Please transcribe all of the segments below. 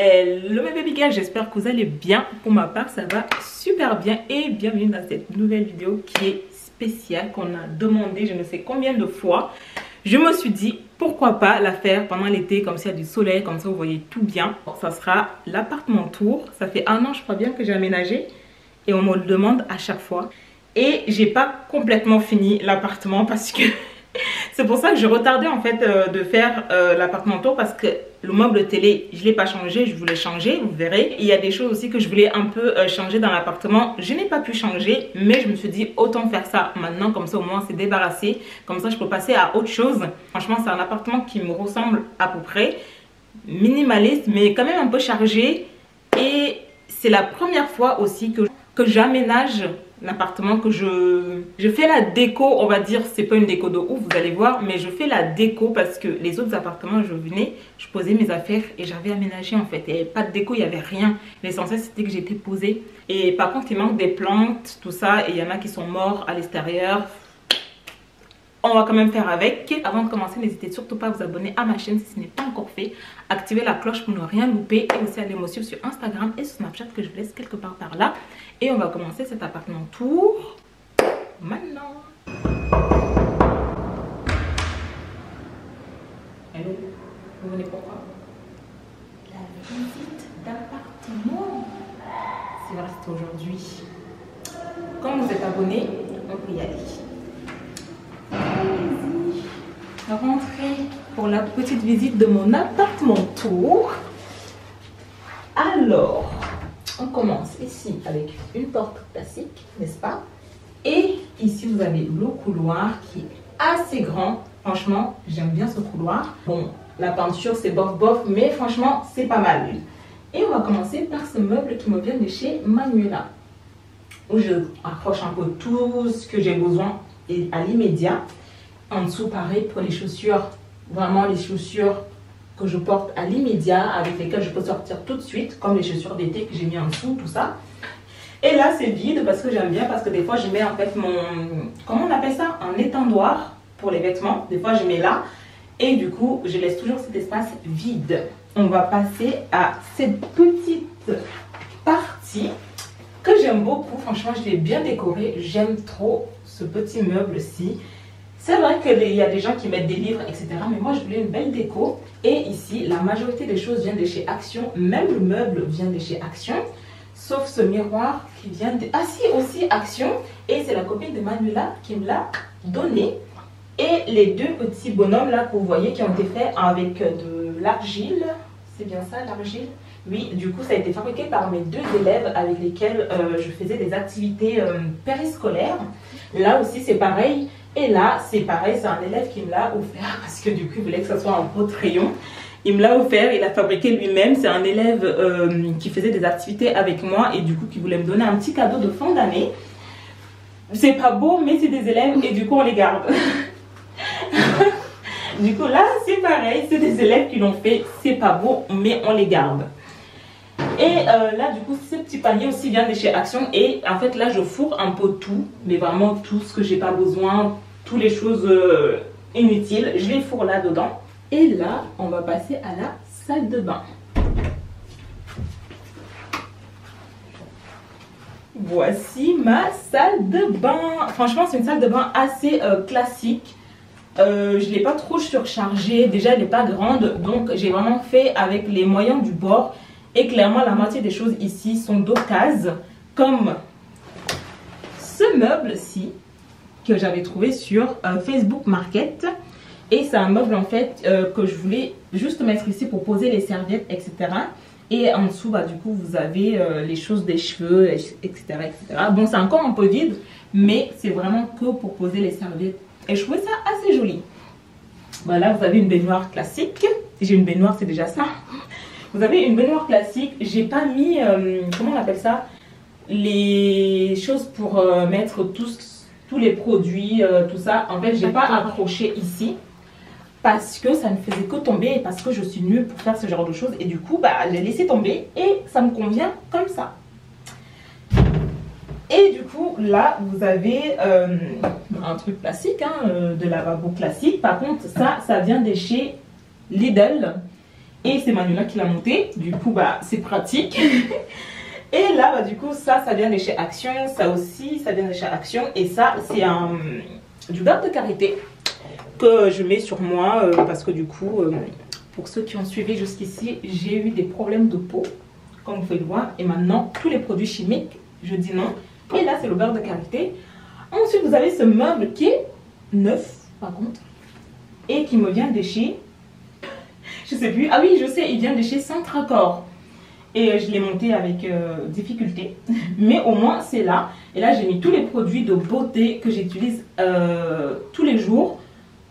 Hello mes baby girls, j'espère que vous allez bien. Pour ma part ça va super bien et bienvenue dans cette nouvelle vidéo qui est spéciale, qu'on a demandé je ne sais combien de fois. Je me suis dit pourquoi pas la faire pendant l'été, comme s'il y a du soleil, comme ça vous voyez tout bien. Ça sera l'appartement tour. Ça fait un an je crois bien que j'ai aménagé et on me le demande à chaque fois. Et j'ai pas complètement fini l'appartement parce que c'est pour ça que je retardais en fait de faire l'appartement tour, parce que le meuble télé je l'ai pas changé, je voulais changer, vous verrez. Il y a des choses aussi que je voulais un peu changer dans l'appartement, je n'ai pas pu changer, mais je me suis dit autant faire ça maintenant, comme ça au moins c'est débarrassé, comme ça je peux passer à autre chose. Franchement c'est un appartement qui me ressemble à peu près, minimaliste mais quand même un peu chargé, et c'est la première fois aussi que j'aménage l'appartement, que je fais la déco, on va dire. C'est pas une déco de ouf, vous allez voir, mais je fais la déco parce que les autres appartements je venais, je posais mes affaires et j'avais aménagé en fait. Il n'y avait pas de déco, il n'y avait rien. L'essentiel c'était que j'étais posée. Et par contre il manque des plantes, tout ça, et il y en a qui sont morts à l'extérieur. On va quand même faire avec. Avant de commencer, n'hésitez surtout pas à vous abonner à ma chaîne si ce n'est pas encore fait. Activez la cloche pour ne rien louper. Et aussi allez me suivre sur Instagram et sur Snapchat que je vous laisse quelque part par là. Et on va commencer cet appartement tour maintenant. Hello, vous venez pourquoi? La visite d'appartement. C'est vrai, c'est aujourd'hui. Comme vous êtes abonné, on peut y aller. Allez-y, rentrez pour la petite visite de mon appartement tour. Alors, on commence ici avec une porte classique, n'est-ce pas? Et ici vous avez le couloir qui est assez grand. Franchement, j'aime bien ce couloir. Bon, la peinture c'est bof bof, mais franchement c'est pas mal. Et on va commencer par ce meuble qui me vient de chez Manuela, où je accroche un peu tout ce que j'ai besoin et à l'immédiat. En dessous pareil pour les chaussures, vraiment les chaussures que je porte à l'immédiat, avec lesquelles je peux sortir tout de suite, comme les chaussures d'été que j'ai mis en dessous, tout ça. Et là c'est vide parce que j'aime bien, parce que des fois je mets en fait mon, comment on appelle ça, un étendoir pour les vêtements. Des fois je mets là et du coup je laisse toujours cet espace vide. On va passer à cette petite partie que j'aime beaucoup. Franchement je l'ai bien décoré, j'aime trop ce petit meuble-ci. C'est vrai qu'il y a des gens qui mettent des livres, etc. Mais moi, je voulais une belle déco. Et ici, la majorité des choses viennent de chez Action. Même le meuble vient de chez Action. Sauf ce miroir qui vient de... Ah si, aussi Action. Et c'est la copine de Manuela qui me l'a donné. Et les deux petits bonhommes là que vous voyez qui ont été faits avec de l'argile. C'est bien ça, l'argile? Oui, du coup, ça a été fabriqué par mes deux élèves avec lesquels je faisais des activités périscolaires. Là aussi, c'est pareil. Et là, c'est pareil, c'est un élève qui me l'a offert parce que du coup, il voulait que ce soit un beau rayon. Il me l'a offert, il l'a fabriqué lui-même. C'est un élève qui faisait des activités avec moi et du coup, qui voulait me donner un petit cadeau de fin d'année. C'est pas beau, mais c'est des élèves et du coup, on les garde. Du coup, là, c'est pareil, c'est des élèves qui l'ont fait. C'est pas beau, mais on les garde. Et là du coup ce petit panier aussi vient de chez Action. Et en fait là je fourre un peu tout, mais vraiment tout ce que j'ai pas besoin, toutes les choses inutiles, je les fourre là dedans. Et là on va passer à la salle de bain. Voici ma salle de bain. Franchement c'est une salle de bain assez classique. Je ne l'ai pas trop surchargée, déjà elle n'est pas grande, donc j'ai vraiment fait avec les moyens du bord. Et clairement, la moitié des choses ici sont d'occasion, comme ce meuble-ci que j'avais trouvé sur Facebook Market. Et c'est un meuble en fait que je voulais juste mettre ici pour poser les serviettes, etc. Et en dessous, bah, du coup, vous avez les choses des cheveux, etc., etc. Bon, c'est encore un peu vide, mais c'est vraiment que pour poser les serviettes. Et je trouvais ça assez joli. Voilà, vous avez une baignoire classique. J'ai une baignoire, c'est déjà ça. Vous avez une baignoire classique. J'ai pas mis, comment on appelle ça, les choses pour mettre tous les produits, tout ça. En fait, j'ai pas accroché ici parce que ça ne faisait que tomber et parce que je suis nulle pour faire ce genre de choses. Et du coup, bah, j'ai laissé tomber et ça me convient comme ça. Et du coup, là, vous avez un truc classique, hein, de lavabo classique. Par contre, ça vient de chez Lidl. Et c'est Manuela qui l'a monté. Du coup, bah, c'est pratique. Et là, bah, du coup, ça vient de chez Action. Ça aussi, ça vient de chez Action. Et ça, c'est du beurre de karité que je mets sur moi parce que du coup, pour ceux qui ont suivi jusqu'ici, j'ai eu des problèmes de peau, comme vous pouvez le voir. Et maintenant, tous les produits chimiques, je dis non. Et là, c'est le beurre de karité. Ensuite, vous avez ce meuble qui est neuf, par contre, et qui me vient de chez... Je sais plus. Ah oui, je sais, il vient de chez Centracor. Et je l'ai monté avec difficulté. Mais au moins, c'est là. Et là, j'ai mis tous les produits de beauté que j'utilise tous les jours.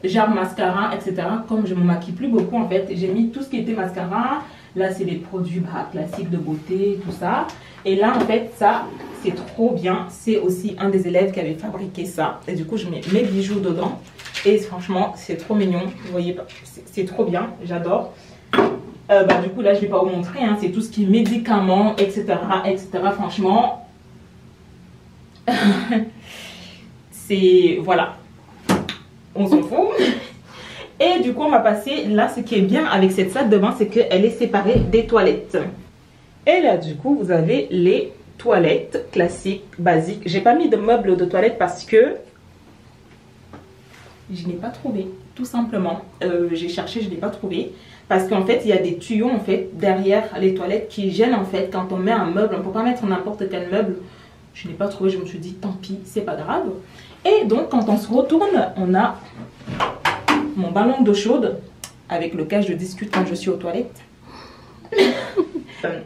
Genre mascara, etc. Comme je ne me maquille plus beaucoup, en fait, j'ai mis tout ce qui était mascara. Là, c'est les produits classiques de beauté, tout ça. Et là, en fait, ça, c'est trop bien. C'est aussi un des élèves qui avait fabriqué ça. Et du coup, je mets mes bijoux dedans. Et franchement, c'est trop mignon. Vous voyez, c'est trop bien. J'adore. Bah, du coup, là, je ne vais pas vous montrer. Hein. C'est tout ce qui est médicaments, etc. etc. Franchement, c'est... Voilà. On s'en fout. Et du coup, on va passer... Là, ce qui est bien avec cette salle de bain, c'est qu'elle est séparée des toilettes. Et là, du coup, vous avez les toilettes classiques, basiques. J'ai pas mis de meubles de toilette parce que je n'ai pas trouvé, tout simplement. J'ai cherché, je n'ai pas trouvé. Parce qu'en fait, il y a des tuyaux en fait derrière les toilettes qui gênent en fait quand on met un meuble. On ne peut pas mettre n'importe quel meuble. Je n'ai pas trouvé, je me suis dit tant pis, c'est pas grave. Et donc, quand on se retourne, on a mon ballon d'eau chaude avec lequel je discute quand je suis aux toilettes.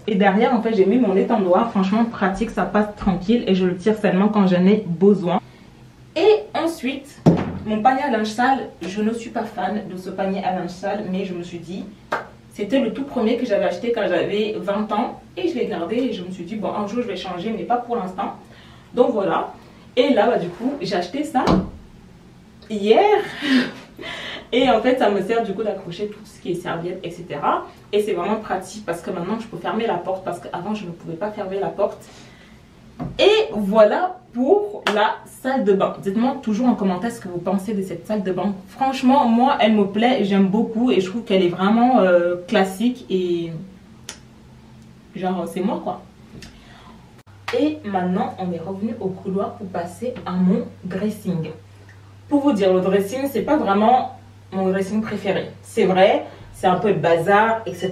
Et derrière, en fait, j'ai mis mon étendoir. Franchement, pratique, ça passe tranquille et je le tire seulement quand j'en ai besoin. Et ensuite, mon panier à linge sale, je ne suis pas fan de ce panier à linge sale, mais je me suis dit, c'était le tout premier que j'avais acheté quand j'avais 20 ans et je l'ai gardé et je me suis dit, bon, un jour je vais changer, mais pas pour l'instant. Donc voilà. Et là, bah, du coup, j'ai acheté ça hier. Et en fait, ça me sert du coup d'accrocher tout ce qui est serviette, etc. Et c'est vraiment pratique parce que maintenant, je peux fermer la porte parce qu'avant, je ne pouvais pas fermer la porte. Et voilà pour la salle de bain. Dites-moi toujours en commentaire ce que vous pensez de cette salle de bain. Franchement, moi, elle me plaît, j'aime beaucoup et je trouve qu'elle est vraiment classique et genre, c'est moi quoi. Et maintenant, on est revenu au couloir pour passer à mon dressing. Pour vous dire, le dressing, c'est pas vraiment mon dressing préféré. C'est vrai, c'est un peu bazar, etc.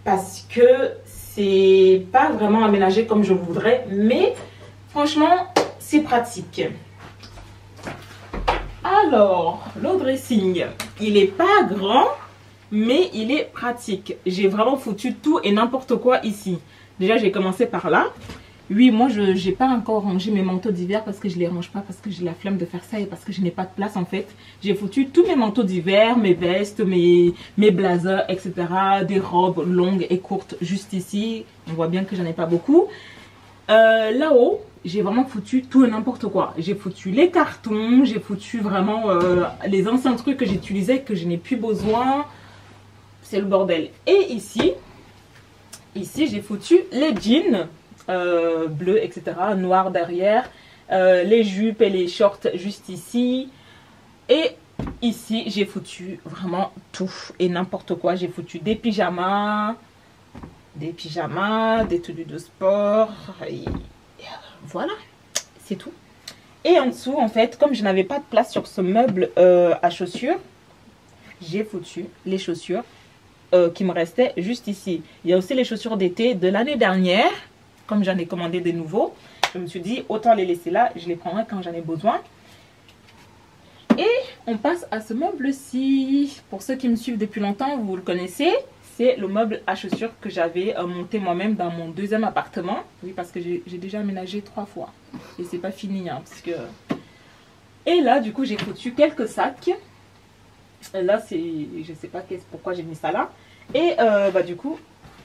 Parce que c'est pas vraiment aménagé comme je voudrais, mais franchement, c'est pratique. Alors, le dressing, il est pas grand, mais il est pratique. J'ai vraiment foutu tout et n'importe quoi ici. Déjà, j'ai commencé par là. Oui, moi, je n'ai pas encore rangé mes manteaux d'hiver parce que je ne les range pas, parce que j'ai la flemme de faire ça et parce que je n'ai pas de place en fait. J'ai foutu tous mes manteaux d'hiver, mes vestes, mes blazers, etc. Des robes longues et courtes juste ici. On voit bien que j'en ai pas beaucoup. Là-haut, j'ai vraiment foutu tout et n'importe quoi. J'ai foutu les cartons, j'ai foutu vraiment les anciens trucs que j'utilisais que je n'ai plus besoin. C'est le bordel. Et ici j'ai foutu les jeans. Bleu, etc. Noir derrière, les jupes et les shorts juste ici. Et ici, j'ai foutu vraiment tout et n'importe quoi. J'ai foutu des pyjamas, des tenues de sport. Et voilà, c'est tout. Et en dessous, en fait, comme je n'avais pas de place sur ce meuble à chaussures, j'ai foutu les chaussures qui me restaient juste ici. Il y a aussi les chaussures d'été de l'année dernière. Comme j'en ai commandé des nouveaux, je me suis dit autant les laisser là, je les prendrai quand j'en ai besoin. Et on passe à ce meuble-ci. Pour ceux qui me suivent depuis longtemps, vous le connaissez. C'est le meuble à chaussures que j'avais monté moi-même dans mon deuxième appartement. Oui, parce que j'ai déjà aménagé 3 fois. Et c'est pas fini, hein, parce que... Et là, du coup, j'ai foutu quelques sacs. Là, c'est... Je sais pas pourquoi j'ai mis ça là. Et bah, du coup...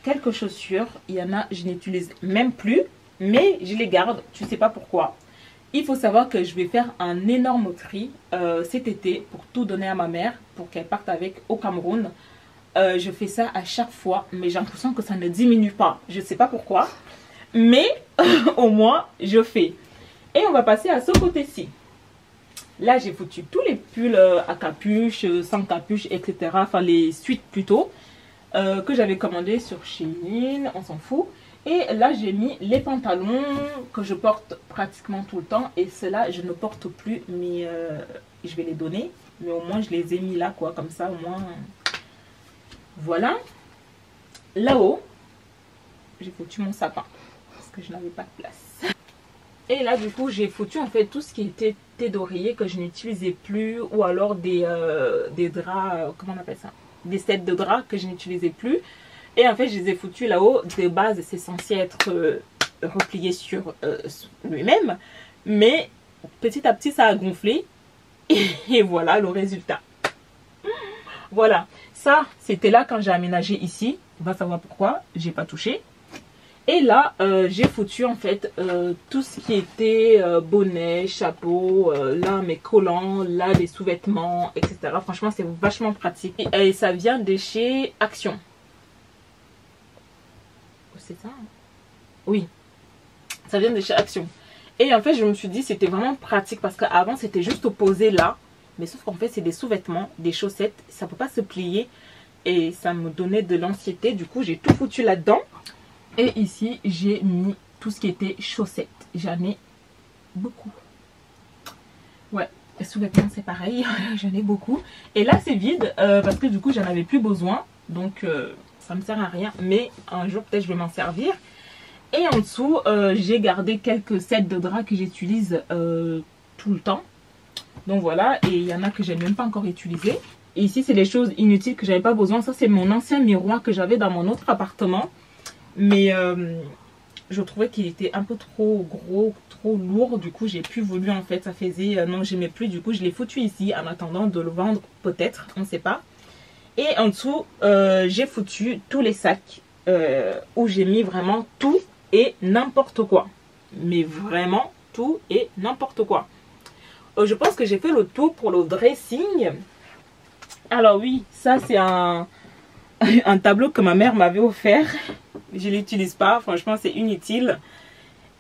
quelques chaussures, il y en a, je n'utilise même plus, mais je les garde, tu sais pas pourquoi. Il faut savoir que je vais faire un énorme tri cet été pour tout donner à ma mère, pour qu'elle parte avec au Cameroun. Je fais ça à chaque fois, mais j'ai l'impression que ça ne diminue pas. Je ne sais pas pourquoi, mais au moins je fais. Et on va passer à ce côté-ci. Là, j'ai foutu tous les pulls à capuche, sans capuche, etc. Enfin, les suites plutôt. que j'avais commandé sur Shein, on s'en fout. Et là j'ai mis les pantalons que je porte pratiquement tout le temps. Et ceux-là je ne porte plus, mais je vais les donner. Mais au moins je les ai mis là quoi, comme ça au moins. Voilà. Là-haut, j'ai foutu mon sapin parce que je n'avais pas de place. Et là du coup j'ai foutu en fait tout ce qui était thé d'oreiller que je n'utilisais plus. Ou alors des draps, comment on appelle ça, des sets de draps que je n'utilisais plus. Et en fait je les ai foutus là-haut. De base c'est censé être replié sur lui-même. Mais petit à petit ça a gonflé. Et voilà le résultat. Voilà, ça c'était là quand j'ai aménagé ici. On va savoir pourquoi j'ai pas touché. Et là j'ai foutu en fait tout ce qui était bonnet, chapeau, là mes collants, là les sous-vêtements, etc. Franchement c'est vachement pratique. Et ça vient de chez Action. C'est ça? Oui, ça vient de chez Action. Et en fait je me suis dit c'était vraiment pratique parce qu'avant c'était juste posé là. Mais sauf qu'en fait c'est des sous-vêtements, des chaussettes, ça ne peut pas se plier. Et ça me donnait de l'anxiété. Du coup j'ai tout foutu là-dedans. Et ici j'ai mis tout ce qui était chaussettes. J'en ai beaucoup. Ouais, les sous-vêtements c'est pareil, j'en ai beaucoup. Et là c'est vide parce que du coup j'en avais plus besoin. Donc ça me sert à rien. Mais un jour peut-être je vais m'en servir. Et en dessous j'ai gardé quelques sets de draps que j'utilise tout le temps. Donc voilà, et il y en a que je n'ai même pas encore utilisé. Et ici c'est des choses inutiles que j'avais pas besoin. Ça c'est mon ancien miroir que j'avais dans mon autre appartement. Mais je trouvais qu'il était un peu trop gros, trop lourd. Du coup j'ai plus voulu en fait. Ça faisait, non j'aimais plus. Du coup je l'ai foutu ici en attendant de le vendre peut-être. On ne sait pas. Et en dessous j'ai foutu tous les sacs où j'ai mis vraiment tout et n'importe quoi. Mais vraiment tout et n'importe quoi. Je pense que j'ai fait le tour pour le dressing. Alors oui, ça c'est un tableau que ma mère m'avait offert. Je ne l'utilise pas, franchement c'est inutile.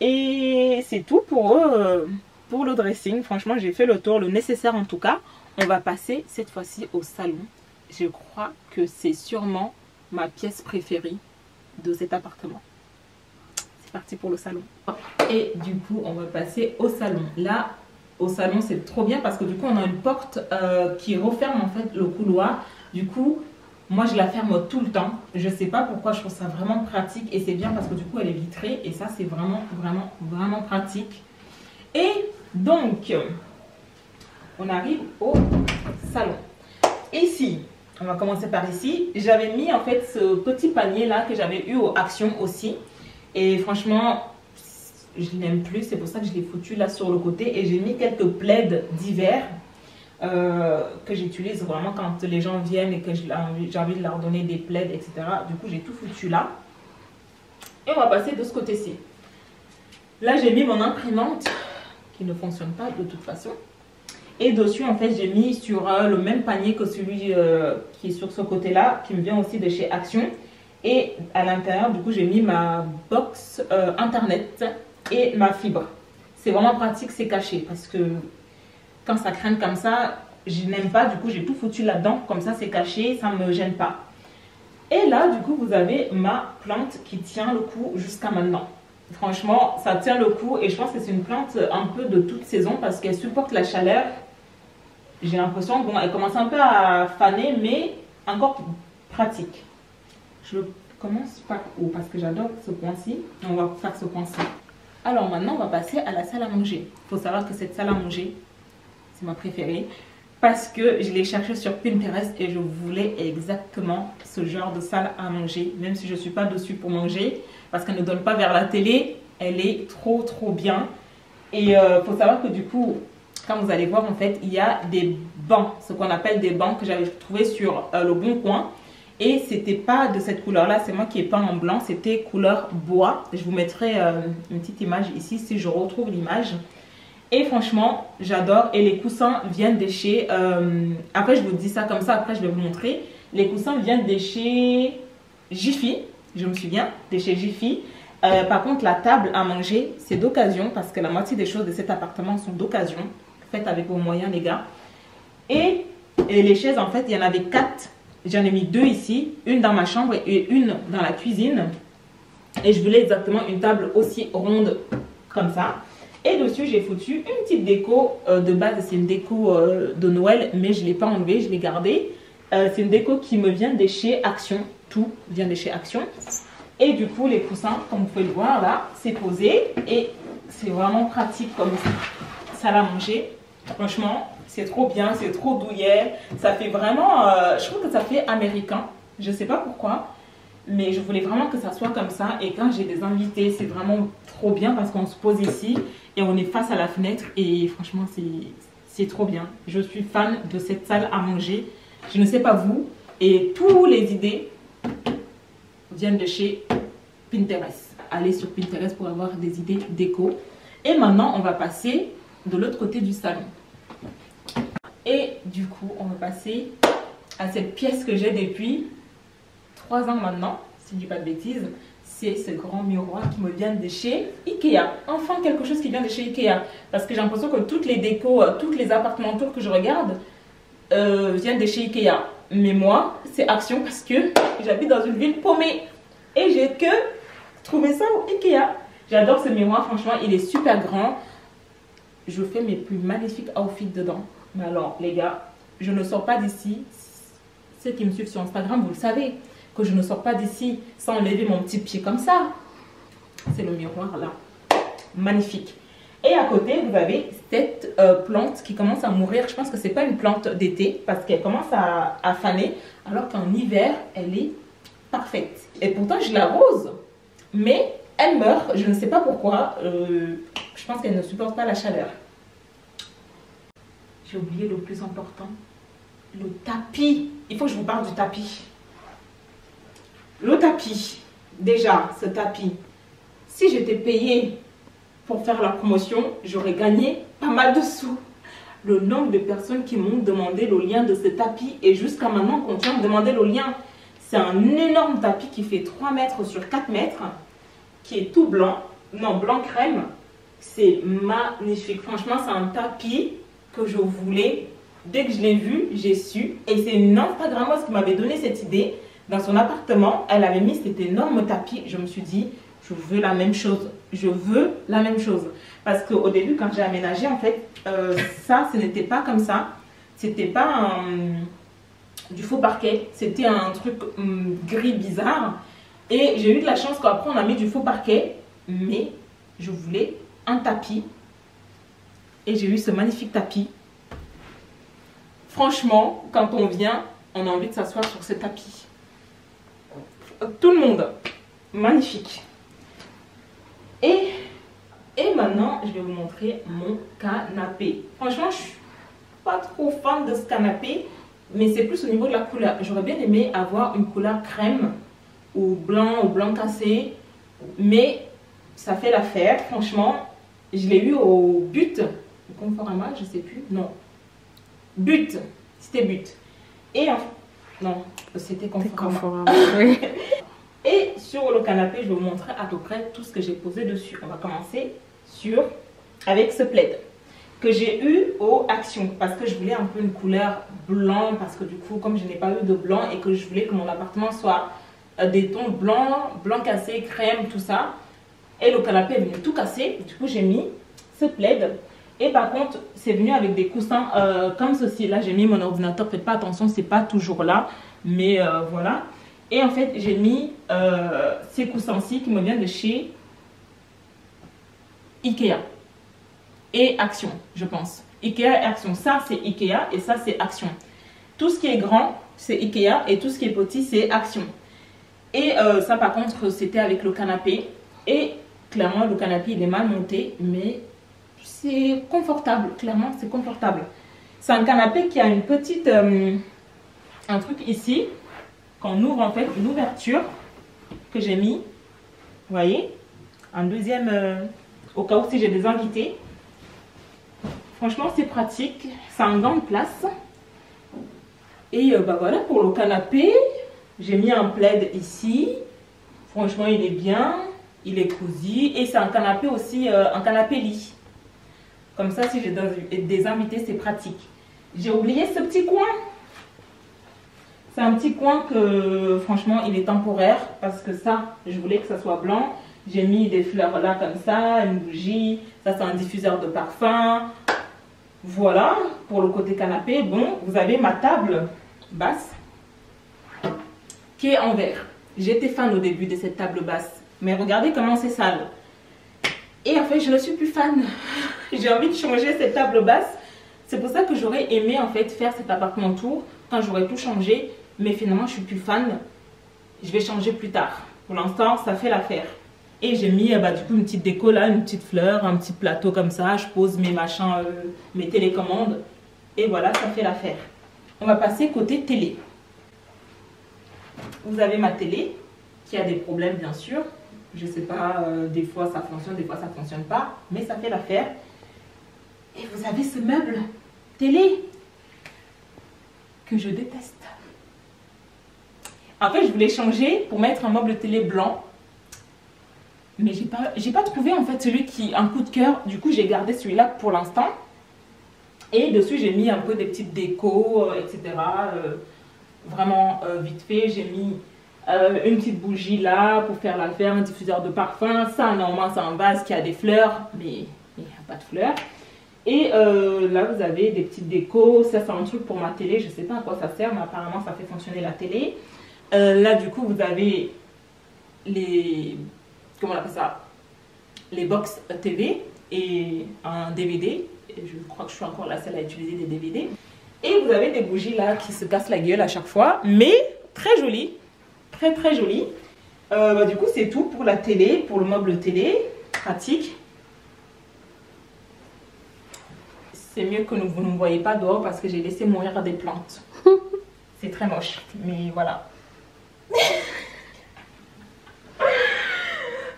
Et c'est tout pour le dressing. Franchement j'ai fait le tour, le nécessaire en tout cas. On va passer cette fois-ci au salon. Je crois que c'est sûrement ma pièce préférée de cet appartement. C'est parti pour le salon. Et du coup on va passer au salon. Là au salon c'est trop bien parce que du coup on a une porte qui referme en fait le couloir. Du coup moi je la ferme tout le temps. Je sais pas pourquoi, je trouve ça vraiment pratique. Et c'est bien parce que du coup elle est vitrée. Et ça c'est vraiment pratique. Et donc on arrive au salon. Ici on va commencer par ici. J'avais mis en fait ce petit panier là que j'avais eu au Action aussi. Et franchement je n'aime plus, c'est pour ça que je l'ai foutu là sur le côté. Et j'ai mis quelques plaids d'hiver que j'utilise vraiment quand les gens viennent et que j'ai envie de leur donner des plaids, etc. Du coup j'ai tout foutu là. Et on va passer de ce côté-ci. Là j'ai mis mon imprimante qui ne fonctionne pas de toute façon. Et dessus en fait j'ai mis sur le même panier que celui qui est sur ce côté-là, qui me vient aussi de chez Action. Et à l'intérieur du coup j'ai mis ma box internet et ma fibre. C'est vraiment pratique, c'est caché parce que quand ça craint comme ça, je n'aime pas. Du coup j'ai tout foutu là-dedans, comme ça c'est caché, ça ne me gêne pas. Et là du coup vous avez ma plante qui tient le coup jusqu'à maintenant. Franchement ça tient le coup et je pense que c'est une plante un peu de toute saison parce qu'elle supporte la chaleur. J'ai l'impression, bon elle commence un peu à faner mais encore pratique. Je commence par où? Parce que j'adore ce coin-ci. On va faire ce coin-ci. Alors maintenant, on va passer à la salle à manger. Il faut savoir que cette salle à manger, c'est ma préférée. Parce que je l'ai cherché sur Pinterest et je voulais exactement ce genre de salle à manger. Même si je ne suis pas dessus pour manger. Parce qu'elle ne donne pas vers la télé. Elle est trop bien. Et il faut savoir que du coup, quand vous allez voir, en fait, il y a des bancs. Ce qu'on appelle des bancs que j'avais trouvé sur Le Bon Coin. Et c'était pas de cette couleur là, c'est moi qui ai peint en blanc, c'était couleur bois. Je vous mettrai une petite image ici si je retrouve l'image. Et franchement j'adore. Et les coussins viennent de chez après je vous dis ça comme ça, après je vais vous montrer. Les coussins viennent de chez Jiffy, je me souviens, de chez Jiffy. Par contre la table à manger c'est d'occasion parce que la moitié des choses de cet appartement sont d'occasion. Faites avec vos moyens les gars. Et les chaises en fait il y en avait 4 J'en ai mis 2 ici, une dans ma chambre et une dans la cuisine. Et je voulais exactement une table aussi ronde comme ça. Et dessus, j'ai foutu une petite déco de base. C'est une déco de Noël, mais je ne l'ai pas enlevée, je l'ai gardée. C'est une déco qui me vient de chez Action. Tout vient de chez Action. Et du coup, les coussins, comme vous pouvez le voir là, c'est posé. Et c'est vraiment pratique comme salle à manger. Franchement, c'est trop bien, c'est trop douillet. Ça fait vraiment, je trouve que ça fait américain. Je ne sais pas pourquoi. Mais je voulais vraiment que ça soit comme ça. Et quand j'ai des invités, c'est vraiment trop bien parce qu'on se pose ici et on est face à la fenêtre. Et franchement, c'est trop bien. Je suis fan de cette salle à manger. Je ne sais pas vous. Et toutes les idées viennent de chez Pinterest. Allez sur Pinterest pour avoir des idées déco. Et maintenant, on va passer de l'autre côté du salon. Et du coup, on va passer à cette pièce que j'ai depuis 3 ans maintenant, si je ne dis pas de bêtises. C'est ce grand miroir qui me vient de chez Ikea. Enfin, quelque chose qui vient de chez Ikea. Parce que j'ai l'impression que toutes les décos, tous les appartements tours que je regarde viennent de chez Ikea. Mais moi, c'est Action parce que j'habite dans une ville paumée. Et j'ai que trouvé ça au Ikea. J'adore ce miroir, franchement, il est super grand. Je fais mes plus magnifiques outfits dedans. Mais alors, les gars, je ne sors pas d'ici. Ceux qui me suivent sur Instagram, vous le savez, que je ne sors pas d'ici sans lever mon petit pied comme ça. C'est le miroir là. Magnifique. Et à côté, vous avez cette plante qui commence à mourir. Je pense que ce n'est pas une plante d'été parce qu'elle commence à faner. Alors qu'en hiver, elle est parfaite. Et pourtant, je l'arrose. Mais elle meurt. Je ne sais pas pourquoi. Je pense qu'elle ne supporte pas la chaleur. J'ai oublié le plus important. Le tapis. Il faut que je vous parle du tapis. Le tapis, déjà, ce tapis, si j'étais payée pour faire la promotion, j'aurais gagné pas mal de sous. Le nombre de personnes qui m'ont demandé le lien de ce tapis et jusqu'à maintenant continuent à me demander le lien. C'est un énorme tapis qui fait 3 mètres sur 4 mètres, qui est tout blanc, non, blanc crème. C'est magnifique. Franchement, c'est un tapis que je voulais. Dès que je l'ai vu, j'ai su. Et c'est une Instagrammeuse qui m'avait donné cette idée. Dans son appartement, elle avait mis cet énorme tapis. Je me suis dit, je veux la même chose. Je veux la même chose. Parce qu'au début, quand j'ai aménagé, en fait, ça, ce n'était pas comme ça. C'était pas du faux parquet. C'était un truc gris bizarre. Et j'ai eu de la chance qu'après, on a mis du faux parquet. Mais je voulais un tapis. Et j'ai eu ce magnifique tapis. Franchement, quand on vient, on a envie de s'asseoir sur ce tapis. Tout le monde. Magnifique. Et maintenant, je vais vous montrer mon canapé. Franchement, je ne suis pas trop fan de ce canapé, mais c'est plus au niveau de la couleur. J'aurais bien aimé avoir une couleur crème ou blanc cassé, mais ça fait l'affaire. Franchement, je l'ai eu au But, au Conforama, je ne sais plus. Non. But. C'était But. Et enfin, non, c'était Conforama. Oui. Et sur le canapé, je vais vous montrer à peu près tout ce que j'ai posé dessus. On va commencer avec ce plaid que j'ai eu au Action parce que je voulais un peu une couleur blanc parce que du coup, comme je n'ai pas eu de blanc et que je voulais que mon appartement soit des tons blanc cassé, crème, tout ça. Et le canapé est venu tout casser. Du coup, j'ai mis ce plaid. Et par contre, c'est venu avec des coussins comme ceci. Là, j'ai mis mon ordinateur. Faites pas attention, c'est pas toujours là. Mais voilà. Et en fait, j'ai mis ces coussins-ci qui me viennent de chez Ikea. Et Action, je pense. Ikea et Action. Ça, c'est Ikea et ça, c'est Action. Tout ce qui est grand, c'est Ikea. Et tout ce qui est petit, c'est Action. Et ça, par contre, c'était avec le canapé. Et clairement, le canapé, il est mal monté. Mais c'est confortable. Clairement, c'est confortable. C'est un canapé qui a une petite... un truc ici. Qu'on ouvre en fait, une ouverture que j'ai mis. Vous voyez? Un deuxième... au cas où si j'ai des invités. Franchement, c'est pratique. Ça a un grand place. Et bah voilà, pour le canapé, j'ai mis un plaid ici. Franchement, il est bien. Il est cosy. Et c'est un canapé aussi, un canapé lit. Comme ça, si j'ai des invités, c'est pratique. J'ai oublié ce petit coin. C'est un petit coin que franchement il est temporaire parce que ça, je voulais que ça soit blanc. J'ai mis des fleurs là comme ça, une bougie, ça c'est un diffuseur de parfum. Voilà, pour le côté canapé. Bon, vous avez ma table basse qui est en verre. J'étais fan au début de cette table basse, mais regardez comment c'est sale. Et en fait, je ne suis plus fan. J'ai envie de changer cette table basse. C'est pour ça que j'aurais aimé en fait faire cet appartement tour quand j'aurais tout changé. Mais finalement, je suis plus fan. Je vais changer plus tard. Pour l'instant, ça fait l'affaire. Et j'ai mis du coup une petite déco là, une petite fleur, un petit plateau comme ça. Je pose mes machins, mes télécommandes. Et voilà, ça fait l'affaire. On va passer côté télé. Vous avez ma télé qui a des problèmes bien sûr. Je sais pas, des fois ça fonctionne, des fois ça fonctionne pas. Mais ça fait l'affaire. Et vous avez ce meuble télé que je déteste. En fait, je voulais changer pour mettre un meuble télé blanc. Mais j'ai pas trouvé en fait celui qui un coup de cœur. Du coup, j'ai gardé celui-là pour l'instant. Et dessus, j'ai mis un peu des petites décos, etc. Vraiment vite fait. J'ai mis une petite bougie là pour faire l'affaire, un diffuseur de parfum. Ça, normalement, c'est un vase qui a des fleurs, mais il n'y a pas de fleurs. Et là, vous avez des petites décos. Ça, c'est un truc pour ma télé. Je ne sais pas à quoi ça sert, mais apparemment, ça fait fonctionner la télé. Là, du coup, vous avez les... Comment on appelle ça? Les box TV et un DVD. Et je crois que je suis encore la seule à utiliser des DVD. Et vous avez des bougies là qui se cassent la gueule à chaque fois. Mais très jolies. Très, très jolies. Du coup, c'est tout pour la télé, pour le meuble télé. Pratique. C'est mieux que vous ne me voyez pas dehors parce que j'ai laissé mourir des plantes. C'est très moche, mais voilà.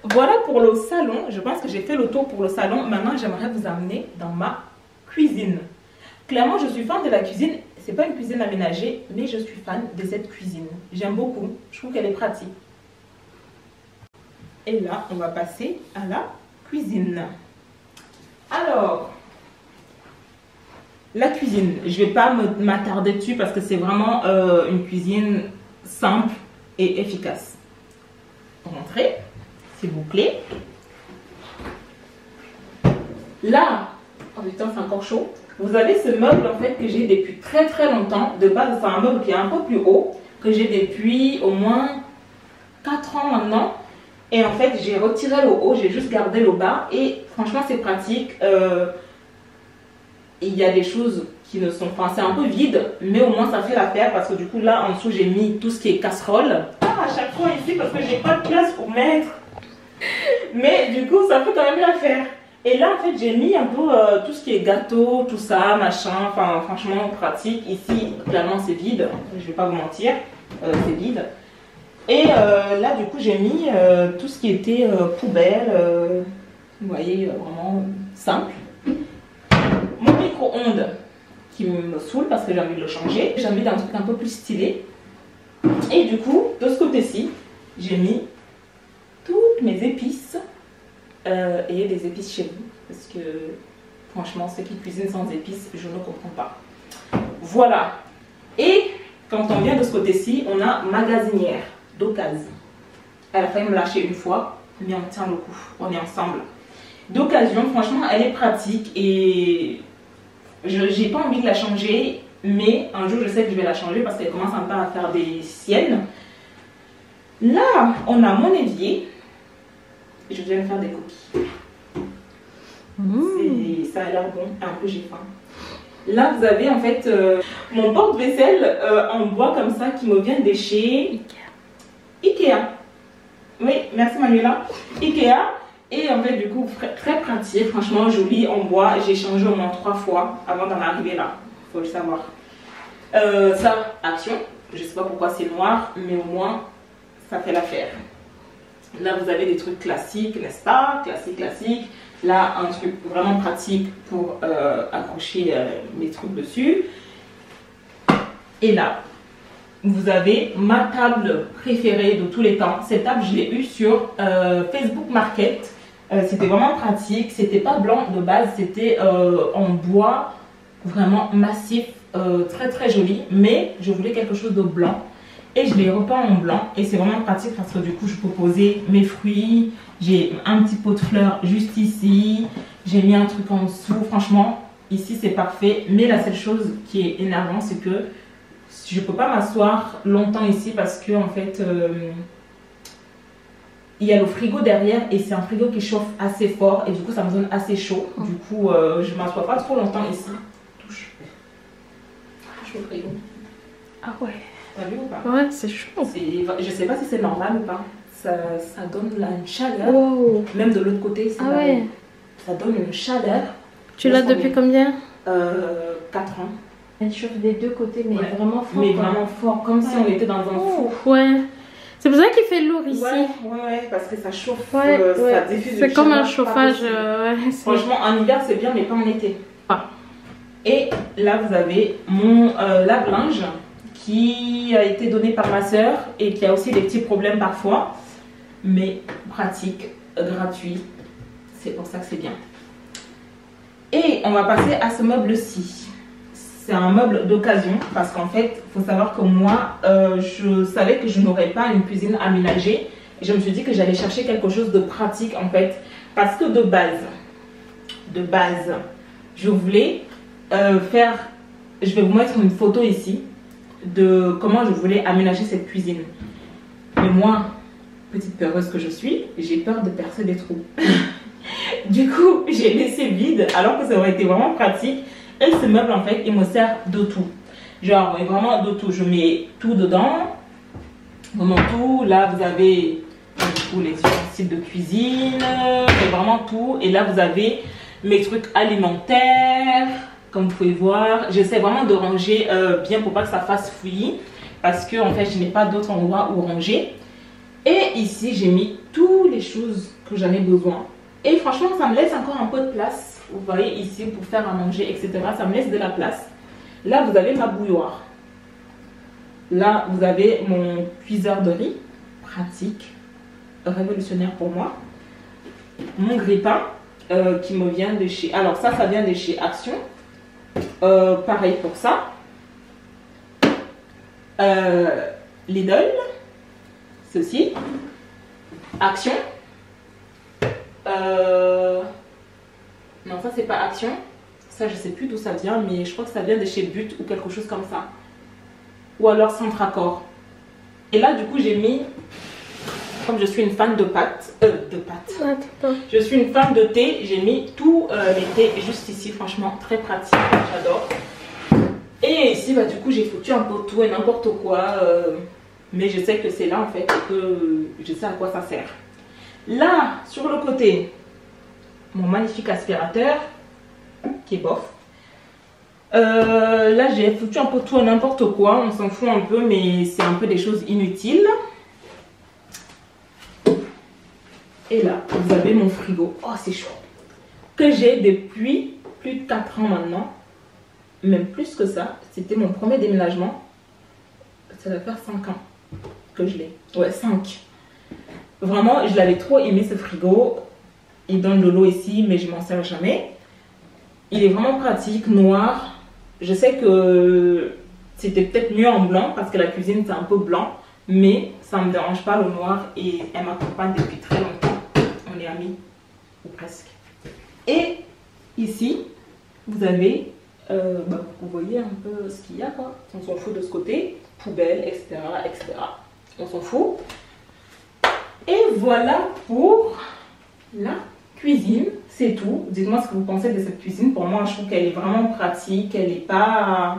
Voilà pour le salon. Je pense que j'ai fait le tour pour le salon. Maintenant, j'aimerais vous amener dans ma cuisine. Clairement, je suis fan de la cuisine. C'est pas une cuisine aménagée, mais je suis fan de cette cuisine. J'aime beaucoup. Je trouve qu'elle est pratique. Et là, on va passer à la cuisine. Alors... La cuisine, je ne vais pas m'attarder dessus parce que c'est vraiment une cuisine simple et efficace. Rentrez, s'il vous plaît. Là, oh putain, c'est encore chaud. Vous avez ce meuble en fait que j'ai depuis très très longtemps. De base, c'est un meuble qui est un peu plus haut, que j'ai depuis au moins 4 ans maintenant. Et en fait, j'ai retiré le haut, j'ai juste gardé le bas. Et franchement, c'est pratique. Il y a des choses qui ne sont pas... C'est un peu vide, mais au moins ça fait l'affaire parce que du coup là en dessous j'ai mis tout ce qui est casserole. À chaque fois ici parce que j'ai pas de place pour mettre. Mais du coup ça fait quand même l'affaire. Et là en fait j'ai mis un peu tout ce qui est gâteau, tout ça, machin. Enfin franchement pratique. Ici clairement c'est vide, je vais pas vous mentir, c'est vide. Et là du coup j'ai mis tout ce qui était poubelle. Vous voyez, vraiment simple. Mon micro-ondes qui me saoule parce que j'ai envie de le changer. J'ai envie d'un truc un peu plus stylé. Et du coup, de ce côté-ci, j'ai mis toutes mes épices. Et des épices chez vous. Parce que franchement, ceux qui cuisinent sans épices, je ne comprends pas. Voilà. Et quand on vient de ce côté-ci, on a magasinière d'occasion. Elle a failli me lâcher une fois, mais on tient le coup. On est ensemble. D'occasion, franchement, elle est pratique et j'ai pas envie de la changer, mais un jour je sais que je vais la changer parce qu'elle commence un peu à faire des siennes. Là, on a mon évier. Je viens de faire des coquilles. Ça a l'air bon, un peu j'ai faim. Là, vous avez en fait mon porte-vaisselle en bois comme ça qui me vient de chez Ikea. Oui, merci Manuela. Ikea. Et en fait, du coup, très pratique, franchement joli en bois. J'ai changé au moins 3 fois avant d'en arriver là. Il faut le savoir. Ça, action. Je ne sais pas pourquoi c'est noir, mais au moins, ça fait l'affaire. Là, vous avez des trucs classiques, n'est-ce pas? Classique. Là, un truc vraiment pratique pour accrocher mes trucs dessus. Et là, vous avez ma table préférée de tous les temps. Cette table, je l'ai eue sur Facebook Market. C'était vraiment pratique. C'était pas blanc de base, c'était en bois vraiment massif très très joli, mais je voulais quelque chose de blanc. Et je l'ai repeint en blanc et c'est vraiment pratique parce que du coup je peux poser mes fruits. J'ai un petit pot de fleurs juste ici. J'ai mis un truc en dessous. Franchement, ici c'est parfait. Mais la seule chose qui est énervante, c'est que je ne peux pas m'asseoir longtemps ici parce que en fait, il y a le frigo derrière et c'est un frigo qui chauffe assez fort et du coup ça me donne assez chaud. Du coup, je ne m'assois pas trop longtemps ici. Touche le frigo. Ah ouais. T'as vu ou pas? Ouais, c'est chaud. Je sais pas si c'est normal ou pas. Ça donne là une chaleur. Wow. Même de l'autre côté, Ah ouais. ça donne une chaleur. Tu l'as depuis combien? 4 ans. Elle chauffe des deux côtés, mais Ouais. vraiment fort. Mais vraiment fort, comme si on était dans un four. Ouais. C'est pour ça qu'il fait lourd ici. Ouais, parce que ça chauffe. Ouais, Ça diffuse. c'est comme un chauffage. Ouais, franchement, en hiver, c'est bien, mais pas en été. Et là, vous avez mon lave-linge qui a été donné par ma soeur et qui a aussi des petits problèmes parfois, mais pratique, gratuit, c'est pour ça que c'est bien. Et on va passer à ce meuble-ci. C'est un meuble d'occasion parce qu'en fait, il faut savoir que moi, je savais que je n'aurais pas une cuisine aménagée. Et je me suis dit que j'allais chercher quelque chose de pratique en fait, parce que de base, je voulais faire, je vais vous mettre une photo ici de comment je voulais aménager cette cuisine. Mais moi, petite peureuse que je suis, j'ai peur de percer des trous. Du coup, j'ai laissé vide alors que ça aurait été vraiment pratique. Et ce meuble, en fait, il me sert de tout. Genre, vraiment de tout. Je mets tout dedans. Vraiment tout. Là, vous avez tous les ustensiles de cuisine. Et vraiment tout. Et là, vous avez mes trucs alimentaires. Comme vous pouvez voir, j'essaie vraiment de ranger bien pour pas que ça fasse fouillis parce que en fait je n'ai pas d'autre endroit où ranger. Et ici j'ai mis toutes les choses que j'en ai besoin et franchement ça me laisse encore un peu de place. Vous voyez ici pour faire à manger, etc. Ça me laisse de la place. Là vous avez ma bouilloire. Là vous avez mon cuiseur de riz, pratique, révolutionnaire pour moi. Mon grille-pain qui me vient de chez, alors ça vient de chez Action. Pareil pour ça. Lidl, ceci. Action. Non, ça c'est pas Action. Ça je sais plus d'où ça vient, mais je crois que ça vient de chez But ou quelque chose comme ça. Ou alors Centre Accord. Et là du coup j'ai mis, comme je suis une fan de pâtes, je suis une fan de thé, j'ai mis tous les thés juste ici, franchement très pratique, j'adore. Et ici bah du coup j'ai foutu un peu tout et n'importe quoi, mais je sais que c'est là en fait que je sais à quoi ça sert. Là sur le côté, mon magnifique aspirateur qui est bof. Là j'ai foutu un peu tout et n'importe quoi, on s'en fout un peu mais c'est un peu des choses inutiles. Et là, vous avez mon frigo. Oh, c'est chaud. Que j'ai depuis plus de 4 ans maintenant. Même plus que ça. C'était mon premier déménagement. Ça va faire 5 ans que je l'ai. Ouais, 5. Vraiment, je l'avais trop aimé ce frigo. Il donne de l'eau ici, mais je m'en sers jamais. Il est vraiment pratique, noir. Je sais que c'était peut-être mieux en blanc parce que la cuisine c'est un peu blanc. Mais ça ne me dérange pas le noir et elle m'accompagne depuis très longtemps. On est amis, ou presque. Et ici, vous avez, vous voyez un peu ce qu'il y a, quoi. On s'en fout de ce côté, poubelle, etc., etc. On s'en fout. Et voilà pour la cuisine, c'est tout. Dites-moi ce que vous pensez de cette cuisine. Pour moi, je trouve qu'elle est vraiment pratique, elle n'est pas...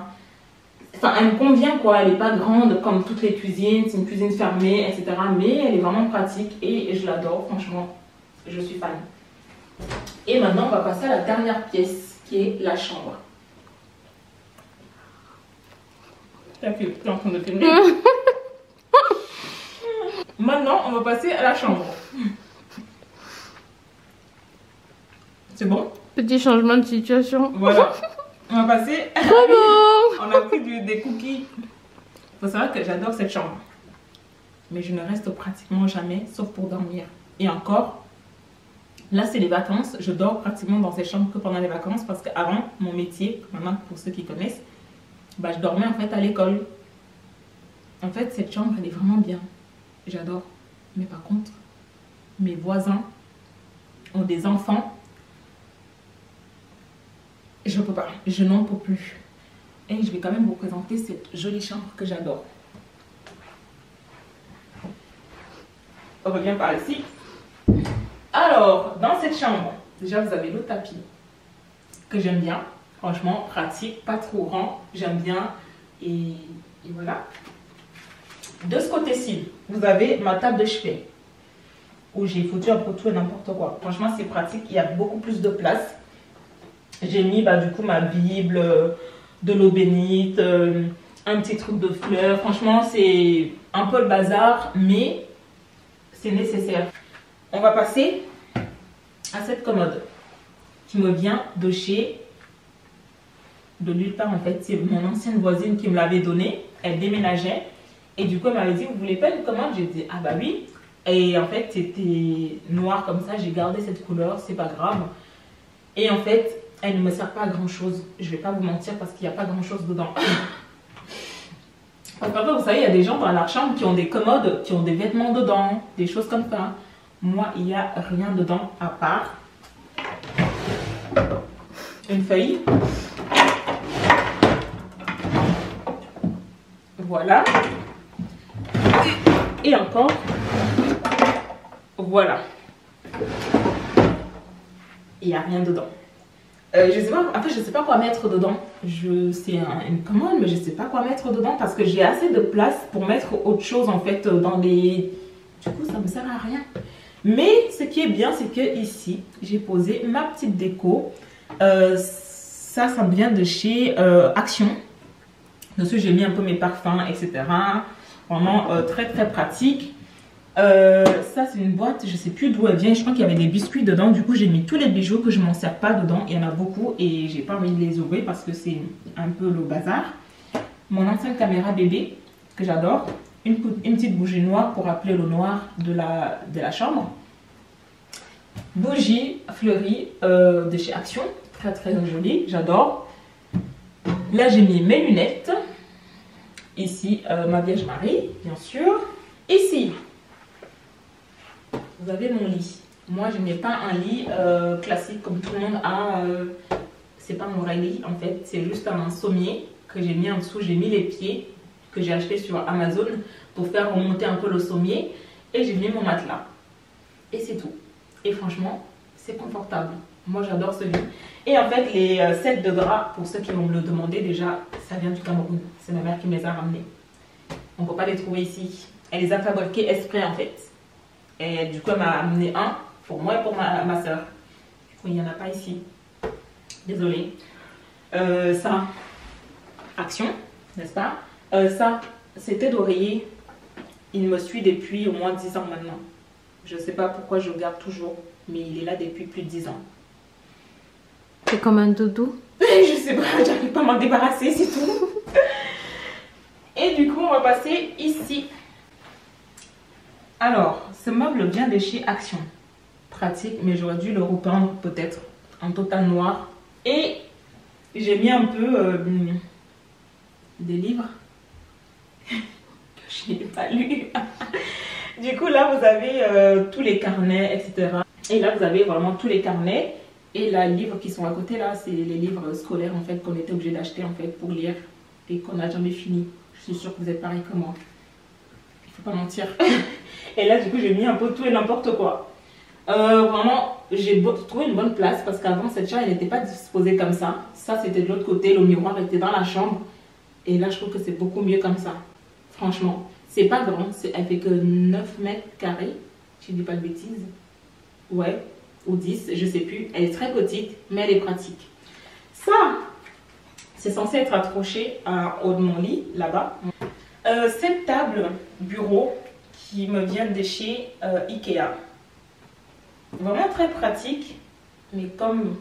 Enfin, elle me convient quoi, elle n'est pas grande comme toutes les cuisines, c'est une cuisine fermée, etc. Mais elle est vraiment pratique et je l'adore, franchement, je suis fan. Et maintenant, on va passer à la dernière pièce qui est la chambre. T'as fait, t'es en train de filmer. Maintenant, on va passer à la chambre. C'est bon? Petit changement de situation. Voilà. On va passer. On a pris des cookies. Il faut savoir que j'adore cette chambre. Mais je ne reste pratiquement jamais, sauf pour dormir. Et encore, là c'est les vacances. Je dors pratiquement dans cette chambre que pendant les vacances. Parce qu'avant, mon métier, maintenant pour ceux qui connaissent, bah, je dormais en fait à l'école. En fait, cette chambre, elle est vraiment bien. J'adore. Mais par contre, mes voisins ont des enfants. Je ne peux pas. Je n'en peux plus. Et je vais quand même vous présenter cette jolie chambre que j'adore. On revient par ici. Alors, dans cette chambre, déjà vous avez le tapis que j'aime bien. Franchement, pratique, pas trop grand. J'aime bien. Et voilà. De ce côté-ci, vous avez ma table de chevet où j'ai foutu un peu tout et n'importe quoi. Franchement, c'est pratique. Il y a beaucoup plus de place. J'ai mis du coup ma Bible, de l'eau bénite, un petit truc de fleurs. Franchement, c'est un peu le bazar, mais c'est nécessaire. On va passer à cette commode qui me vient de nulle part en fait. C'est mon ancienne voisine qui me l'avait donnée. Elle déménageait. Et du coup, elle m'avait dit, vous voulez pas une commode? J'ai dit, ah bah oui. Et en fait, c'était noir comme ça. J'ai gardé cette couleur, c'est pas grave. Et en fait, elle ne me sert pas à grand chose. Je vais pas vous mentir parce qu'il n'y a pas grand chose dedans. Parfois, vous savez, il y a des gens dans leur chambre qui ont des commodes, qui ont des vêtements dedans, des choses comme ça. Moi, il n'y a rien dedans à part une feuille. Voilà. Et encore, voilà. Il n'y a rien dedans. Je sais pas, en fait, je sais pas quoi mettre dedans. C'est une commode, mais je sais pas quoi mettre dedans parce que j'ai assez de place pour mettre autre chose en fait dans les. Du coup, ça me sert à rien. Mais ce qui est bien, c'est que ici, j'ai posé ma petite déco. Ça me vient de chez Action. Dessus, j'ai mis un peu mes parfums, etc. Vraiment très très pratique. Ça c'est une boîte, je sais plus d'où elle vient. Je crois qu'il y avait des biscuits dedans. Du coup, j'ai mis tous les bijoux que je m'en sers pas dedans. Il y en a beaucoup et j'ai pas envie de les ouvrir parce que c'est un peu le bazar. Mon ancienne caméra bébé que j'adore. Une petite bougie noire pour rappeler le noir de la chambre. Bougie fleurie de chez Action. Très très jolie, j'adore. Là, j'ai mis mes lunettes. Ici, ma Vierge Marie, bien sûr. Ici, vous avez mon lit. Moi, je n'ai pas un lit classique comme tout le monde a. C'est pas mon vrai lit, en fait. C'est juste un sommier que j'ai mis en dessous. J'ai mis les pieds que j'ai acheté sur Amazon pour faire remonter un peu le sommier. Et j'ai mis mon matelas. Et c'est tout. Et franchement, c'est confortable. Moi, j'adore ce lit. Et en fait, les sets de draps, pour ceux qui vont me le demander, déjà, ça vient du Cameroun. C'est ma mère qui me les a ramenés. On ne peut pas les trouver ici. Elle les a fabriqués exprès, en fait. Et du coup, elle m'a amené un pour moi et pour ma soeur. Du coup, il n'y en a pas ici. Désolée. Ça, Action, n'est-ce pas? Ça, c'était d'oreiller. Il me suit depuis au moins 10 ans maintenant. Je ne sais pas pourquoi je le garde toujours, mais il est là depuis plus de 10 ans. C'est comme un doudou. Je sais pas, j'arrive pas à m'en débarrasser, c'est tout. Et du coup, on va passer ici. Alors, ce meuble vient de chez Action. Pratique, mais j'aurais dû le repeindre peut-être en total noir. Et j'ai mis un peu des livres que je n'ai pas lus. Du coup, là, vous avez tous les carnets, etc. Et là, vous avez vraiment tous les carnets. Et les livres qui sont à côté, là, c'est les livres scolaires, en fait, qu'on était obligé d'acheter, en fait, pour lire. Et qu'on n'a jamais fini. Je suis sûre que vous êtes pareil que moi. Il faut pas mentir. Et là, du coup, j'ai mis un peu tout et n'importe quoi. Vraiment, j'ai trouvé une bonne place parce qu'avant, cette chambre, elle n'était pas disposée comme ça. Ça, c'était de l'autre côté. Le miroir était dans la chambre. Et là, je trouve que c'est beaucoup mieux comme ça. Franchement. C'est pas grand. Elle fait que 9 mètres carrés. Je dis pas de bêtises. Ouais. Ou 10, je sais plus. Elle est très petite, mais elle est pratique. Ça, c'est censé être accroché en haut de mon lit, là-bas. Cette table bureau qui me vient de chez Ikea. Vraiment très pratique, mais comme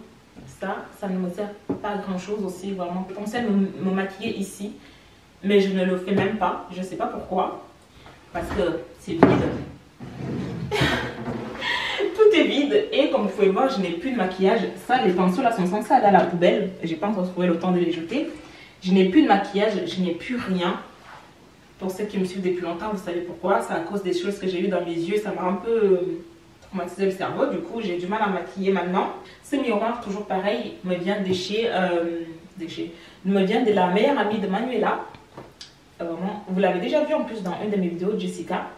ça ne me sert pas à grand chose aussi. Vraiment, je pensais me maquiller ici, mais je ne le fais même pas. Je ne sais pas pourquoi, parce que c'est vide. Tout est vide et comme vous pouvez voir, je n'ai plus de maquillage. Ça, les pinceaux là sont censés aller à la poubelle. J'ai pas encore trouvé le temps de les jeter. Je n'ai plus de maquillage, je n'ai plus rien. Pour ceux qui me suivent depuis longtemps, vous savez pourquoi. C'est à cause des choses que j'ai eues dans mes yeux. Ça m'a un peu traumatisé le cerveau. Du coup, j'ai du mal à maquiller maintenant. Ce miroir, toujours pareil, me vient me vient de la meilleure amie de Manuela. Vraiment, vous l'avez déjà vu en plus dans une de mes vidéos, Jessica.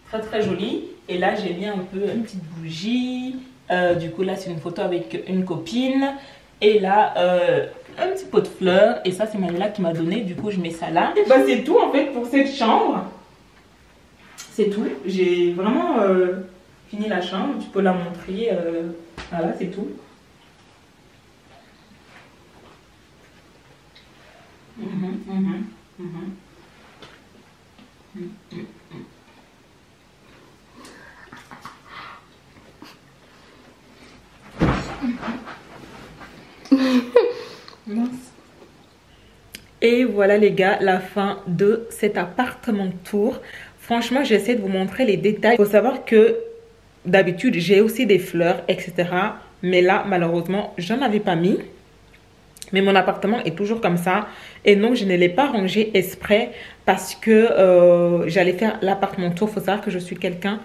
Très très jolie. Et là, j'ai mis un peu une petite bougie. Du coup, là, c'est une photo avec une copine. Et là, un petit pot de fleurs. Et ça, c'est Manuela qui m'a donné. Du coup, je mets ça là. Bah, c'est tout en fait pour cette chambre. C'est tout. J'ai vraiment fini la chambre. Tu peux la montrer. Voilà, c'est tout. Et voilà les gars, la fin de cet appartement tour. Franchement, j'essaie de vous montrer les détails. Il faut savoir que d'habitude, j'ai aussi des fleurs, etc. Mais là, malheureusement, j'en avais pas mis. Mais mon appartement est toujours comme ça. Et non, je ne l'ai pas rangé exprès parce que j'allais faire l'appartement tour. Il faut savoir que je suis quelqu'un,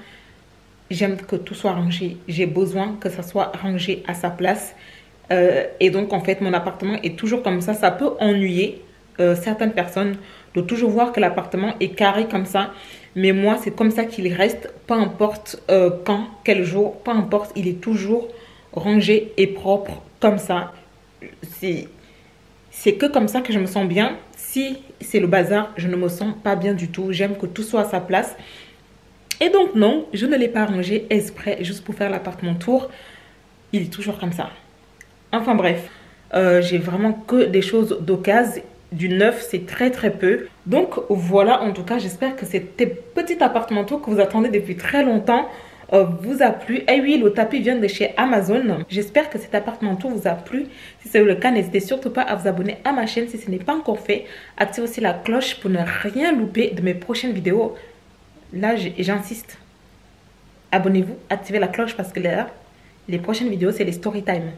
j'aime que tout soit rangé. J'ai besoin que ça soit rangé à sa place. Et donc, en fait, mon appartement est toujours comme ça. Ça peut ennuyer certaines personnes de toujours voir que l'appartement est carré comme ça. Mais moi, c'est comme ça qu'il reste. Peu importe quand, quel jour, peu importe, il est toujours rangé et propre comme ça. C'est que comme ça que je me sens bien. Si c'est le bazar, je ne me sens pas bien du tout. J'aime que tout soit à sa place. Et donc non, je ne l'ai pas rangé exprès juste pour faire l'appartement tour. Il est toujours comme ça. Enfin bref, j'ai vraiment que des choses d'occasion. Du neuf, c'est très très peu. Donc voilà, en tout cas, j'espère que cet petit appartement tour que vous attendez depuis très longtemps vous a plu. Et oui, le tapis vient de chez Amazon. J'espère que cet appartement tour vous a plu. Si c'est le cas, n'hésitez surtout pas à vous abonner à ma chaîne si ce n'est pas encore fait. Activez aussi la cloche pour ne rien louper de mes prochaines vidéos. Là, j'insiste. Abonnez-vous, activez la cloche parce que là, les prochaines vidéos, c'est les story time.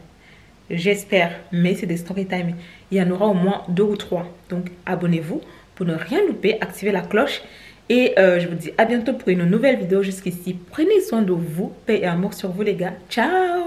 J'espère, mais c'est des story time. Il y en aura au moins 2 ou 3. Donc, abonnez-vous pour ne rien louper. Activez la cloche. Et je vous dis à bientôt pour une nouvelle vidéo. Jusqu'ici, prenez soin de vous. Paix et amour sur vous les gars. Ciao!